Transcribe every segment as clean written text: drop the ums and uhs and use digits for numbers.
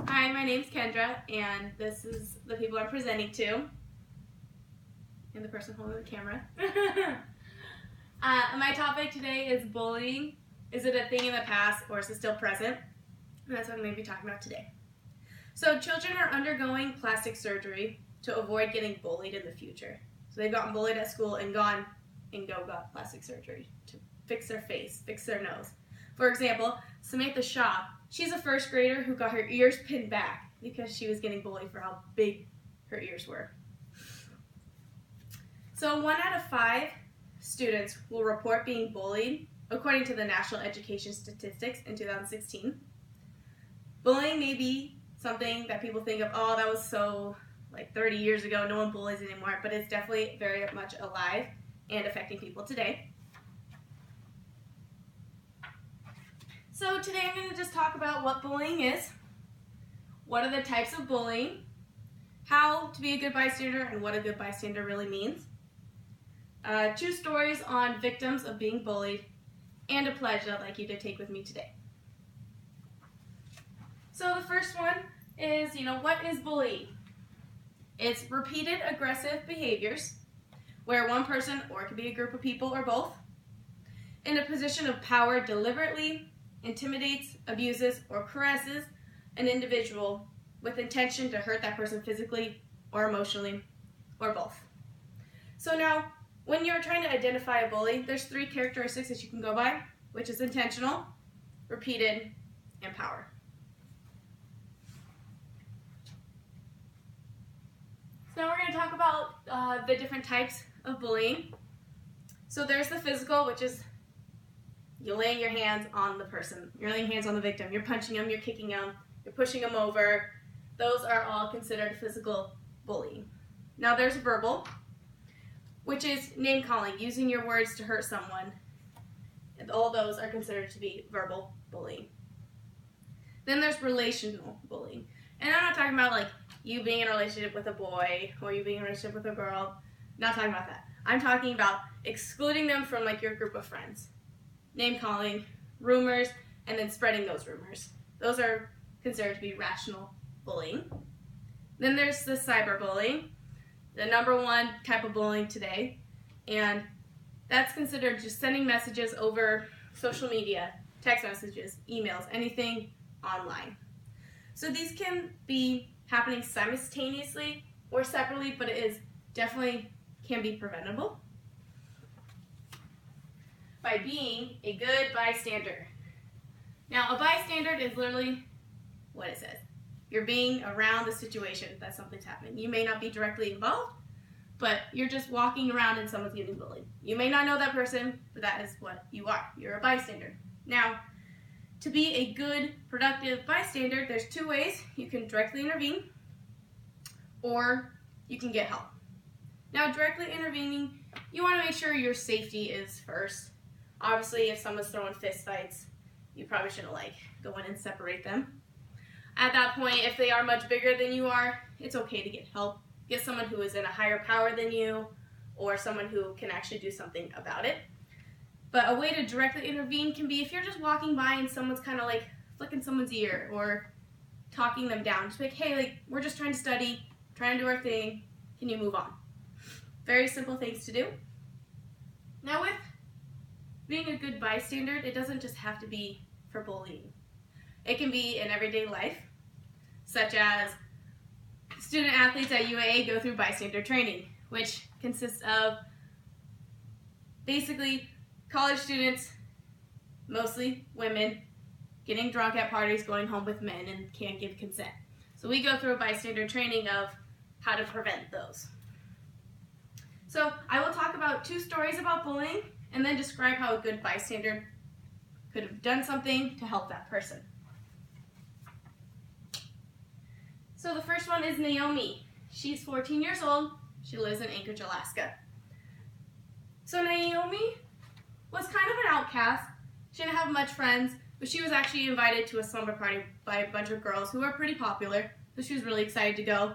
Hi, my name's Kendra, and this is the people I'm presenting to, and the person holding the camera. My topic today is bullying. Is it a thing in the past, or is it still present? And that's what I'm going to be talking about today. So children are undergoing plastic surgery to avoid getting bullied in the future. So they've gotten bullied at school and got plastic surgery to fix their face, fix their nose. For example, Samantha Shaw, she's a first grader who got her ears pinned back because she was getting bullied for how big her ears were. So 1 out of 5 students will report being bullied, according to the National Education Statistics in 2016. Bullying may be something that people think of, oh, that was so like 30 years ago, no one bullies anymore, but it's definitely very much alive and affecting people today. So today I'm going to just talk about what bullying is, what are the types of bullying, how to be a good bystander and what a good bystander really means, 2 stories on victims of being bullied, and a pledge that I'd like you to take with me today. So the first one is, what is bullying? It's repeated aggressive behaviors where one person, or it could be a group of people or both, in a position of power deliberately intimidates, abuses, or caresses an individual with intention to hurt that person physically or emotionally, or both. So now, when you're trying to identify a bully, there's 3 characteristics that you can go by, which is intentional, repeated, and power. So now we're going to talk about the different types of bullying. So there's the physical, which is you're laying your hands on the person. You're laying hands on the victim. You're punching them, you're kicking them, you're pushing them over. Those are all considered physical bullying. Now there's verbal, which is name calling, using your words to hurt someone. And all those are considered to be verbal bullying. Then there's relational bullying. And I'm not talking about like you being in a relationship with a boy or you being in a relationship with a girl. Not talking about that. I'm talking about excluding them from like your group of friends. Name calling, rumors, and then spreading those rumors. Those are considered to be rational bullying. Then there's the cyberbullying, the number 1 type of bullying today, and that's considered just sending messages over social media, text messages, emails, anything online. So these can be happening simultaneously or separately, but it is definitely can be preventable by being a good bystander. Now, a bystander is literally what it says. You're being around the situation that something's happening. You may not be directly involved, but you're just walking around and someone's getting bullied. You may not know that person, but that is what you are. You're a bystander. Now, to be a good, productive bystander, there's 2 ways. You can directly intervene, or you can get help. Now, directly intervening, you want to make sure your safety is first. Obviously, if someone's throwing fist fights, you probably shouldn't go in and separate them. At that point, if they are much bigger than you are, it's okay to get help. Get someone who is in a higher power than you, or someone who can actually do something about it. But a way to directly intervene can be if you're just walking by and someone's kind of like flicking someone's ear or talking them down. Just like, hey, we're just trying to study, trying to do our thing. Can you move on? Very simple things to do. Now with being a good bystander, it doesn't just have to be for bullying. It can be in everyday life, such as student athletes at UAA go through bystander training, which consists of basically college students, mostly women, getting drunk at parties, going home with men, and can't give consent. So we go through a bystander training of how to prevent those. So I will talk about 2 stories about bullying and then describe how a good bystander could have done something to help that person. So the first one is Naomi. She's 14 years old. She lives in Anchorage, Alaska. So Naomi was kind of an outcast. She didn't have much friends, but she was actually invited to a slumber party by a bunch of girls who were pretty popular, so she was really excited to go.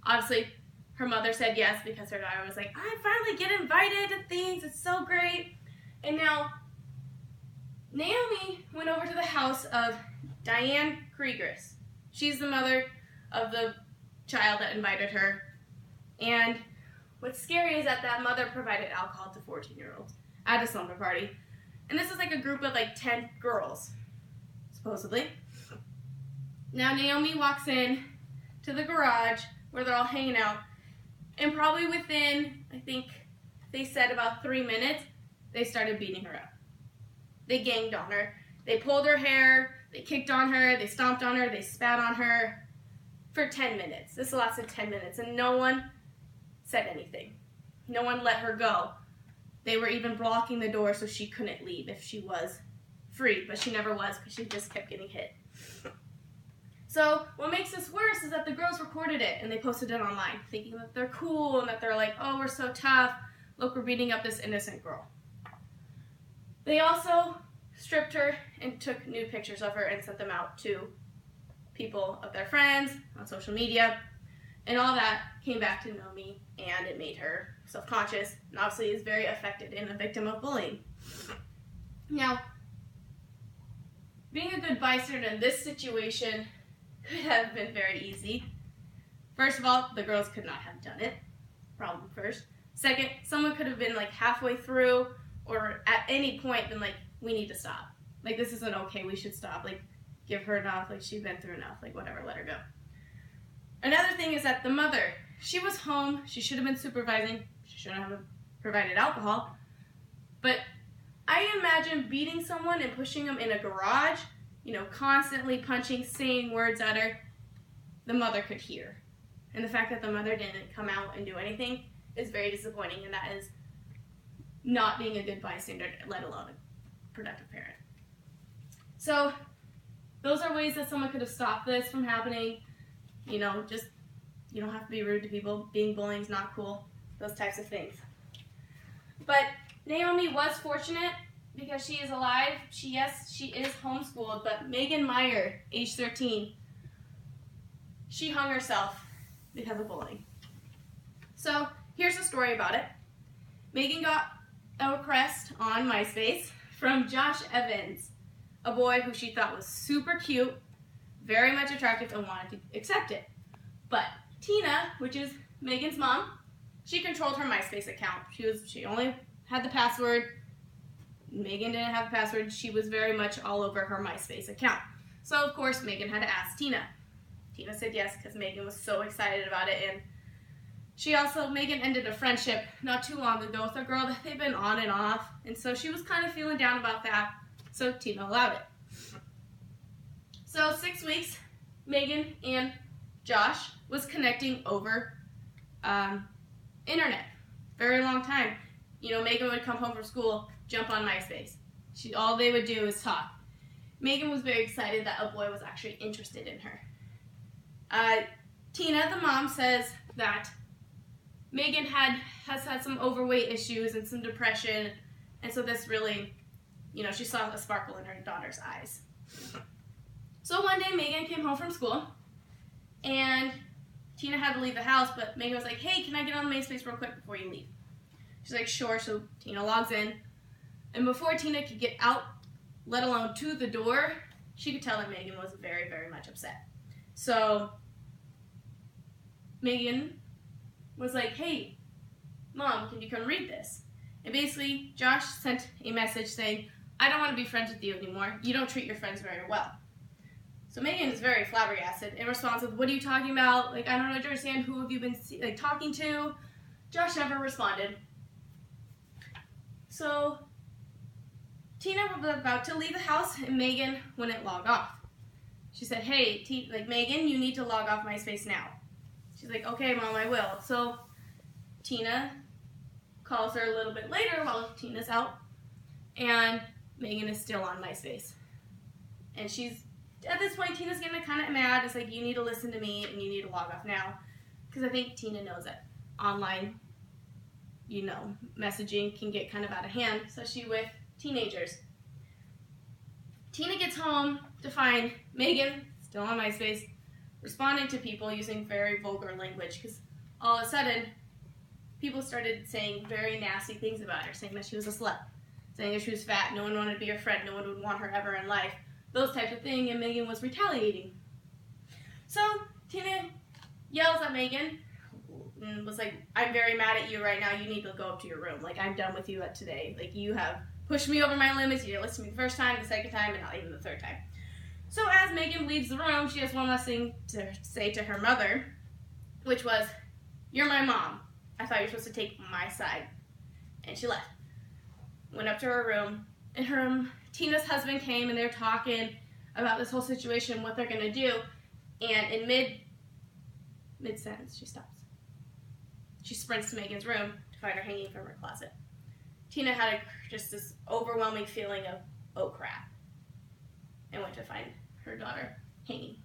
Obviously, her mother said yes because her daughter was like, I finally get invited to things, it's so great. And now, Naomi went over to the house of Diane Kriegers. She's the mother of the child that invited her. And what's scary is that mother provided alcohol to 14-year-olds at a slumber party. And this is like a group of like 10 girls, supposedly. Now Naomi walks in to the garage where they're all hanging out, and probably within, I think they said about 3 minutes, they started beating her up. They ganged on her. They pulled her hair, they kicked on her, they stomped on her, they spat on her for 10 minutes. This lasted 10 minutes, and no one said anything. No one let her go. They were even blocking the door so she couldn't leave if she was free, but she never was because she just kept getting hit. So what makes this worse is that the girls recorded it and they posted it online, thinking that they're cool and that they're like, oh, we're so tough. Look, we're beating up this innocent girl. They also stripped her and took nude pictures of her and sent them out to people of their friends on social media. And all that came back to Naomi, and it made her self-conscious and obviously is very affected and a victim of bullying. Now, being a good bystander in this situation could have been very easy. First of all, the girls could not have done it. Problem first. Second, someone could have been like halfway through or at any point been like, we need to stop. Like, this isn't okay, we should stop. Like, give her enough, like, she's been through enough, like, whatever, let her go. Another thing is that the mother, she was home, she should have been supervising, she shouldn't have provided alcohol, but I imagine beating someone and pushing them in a garage, you know, constantly punching, saying words at her, the mother could hear. And the fact that the mother didn't come out and do anything is very disappointing, and that is not being a good bystander, let alone a productive parent. So, those are ways that someone could have stopped this from happening. You know, just, you don't have to be rude to people. Being bullying is not cool. Those types of things. But Naomi was fortunate because she is alive. She is homeschooled, but Megan Meyer, age 13, she hung herself because of bullying. So, here's a story about it. Megan got a request on MySpace from Josh Evans, a boy who she thought was super cute, very much attractive, and wanted to accept it. But Tina, which is Megan's mom, she controlled her MySpace account. She only had the password. Megan didn't have the password. She was very much all over her MySpace account. So, of course, Megan had to ask Tina. Tina said yes because Megan was so excited about it. And Megan ended a friendship not too long ago with a girl that they've been on and off. And so she was kind of feeling down about that. So Tina allowed it. So 6 weeks, Megan and Josh was connecting over internet. Very long time. You know, Megan would come home from school, jump on MySpace. All they would do is talk. Megan was very excited that a boy was actually interested in her. Tina, the mom, says that Megan has had some overweight issues and some depression, and so this really, you know, she saw a sparkle in her daughter's eyes. So one day Megan came home from school, and Tina had to leave the house, but Megan was like, hey, can I get on MySpace real quick before you leave? She's like, sure. So Tina logs in, and before Tina could get out, let alone to the door, she could tell that Megan was very, very much upset. So Megan was like, hey, Mom, can you come read this? And basically, Josh sent a message saying, I don't want to be friends with you anymore. You don't treat your friends very well. So Megan is very flabbergasted and responds with, what are you talking about? Like, I don't understand. Who have you been talking to? Josh never responded. So Tina was about to leave the house, and Megan wouldn't log off. She said, hey, Megan, you need to log off MySpace now. She's like, okay, Mom, I will. So Tina calls her a little bit later while Tina's out, and Megan is still on MySpace. And at this point, Tina's getting kind of mad. It's like, you need to listen to me, and you need to log off now. Because I think Tina knows that online, you know, messaging can get kind of out of hand, especially with teenagers. Tina gets home to find Megan, still on MySpace, responding to people using very vulgar language, because all of a sudden, people started saying very nasty things about her, saying that she was a slut, saying that she was fat, no one wanted to be her friend, no one would want her ever in life, those types of things, and Megan was retaliating. So Tina yells at Megan and was like, I'm very mad at you right now. You need to go up to your room. Like, I'm done with you today. Like, you have pushed me over my limits. You didn't listen to me the first time, the second time, and not even the third time. So as Megan leaves the room, she has one last thing to say to her mother, which was, you're my mom. I thought you were supposed to take my side. And she left. Went up to her room, and Tina's husband came, and they're talking about this whole situation, what they're going to do. And in mid-sentence, she stops. She sprints to Megan's room to find her hanging from her closet. Tina had just this overwhelming feeling of, oh crap, and went to find her daughter hanging.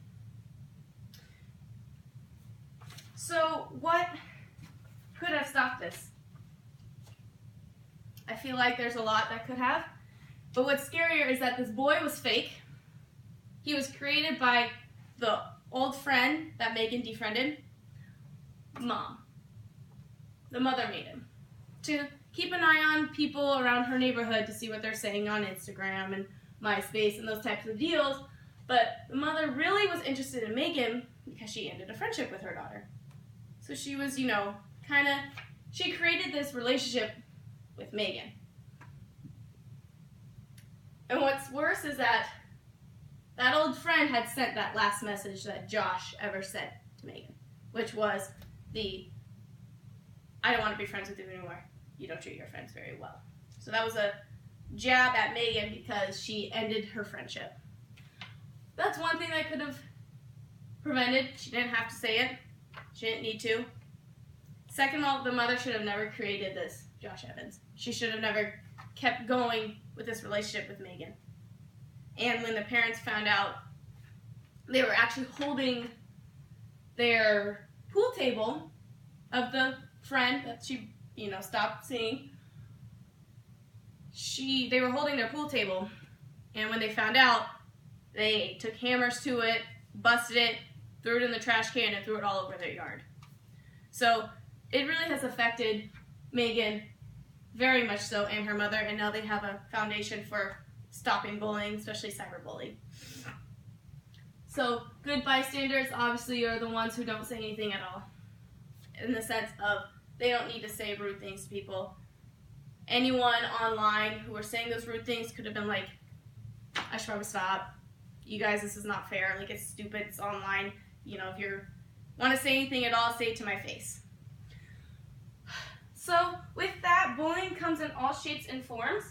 So what could have stopped this? I feel like there's a lot that could have. But what's scarier is that this boy was fake. He was created by the old friend that Megan defriended, Mom. The mother made him. To keep an eye on people around her neighborhood to see what they're saying on Instagram and MySpace and those types of deals. But the mother really was interested in Megan because she ended a friendship with her daughter. So she was, she created this relationship with Megan. And what's worse is that old friend had sent that last message that Josh ever sent to Megan, which was I don't want to be friends with you anymore. You don't treat your friends very well. So that was a jab at Megan because she ended her friendship. That's one thing that could have prevented. She didn't have to say it. She didn't need to. Second of all, the mother should have never created this Josh Evans. She should have never kept going with this relationship with Megan. And when the parents found out, they were actually holding their pool table of the friend that she, stopped seeing. They were holding their pool table, and when they found out, they took hammers to it, busted it, threw it in the trash can, and threw it all over their yard. So it really has affected Megan very much so, and her mother, and now they have a foundation for stopping bullying, especially cyberbullying. So good bystanders obviously are the ones who don't say anything at all, in the sense of they don't need to say rude things to people. Anyone online who were saying those rude things could have been like, I should probably stop. You guys, this is not fair. Like, it's stupid. It's online. If you want to say anything at all, say it to my face. So with that, bullying comes in all shapes and forms.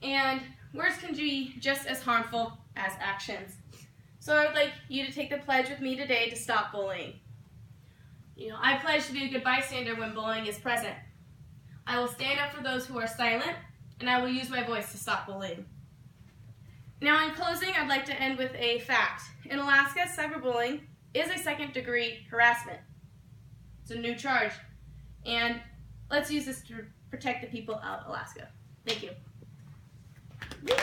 And words can be just as harmful as actions. So I would like you to take the pledge with me today to stop bullying. I pledge to be a good bystander when bullying is present. I will stand up for those who are silent, and I will use my voice to stop bullying. Now in closing, I'd like to end with a fact. In Alaska, cyberbullying is a second-degree harassment. It's a new charge. And let's use this to protect the people of Alaska. Thank you. Woo!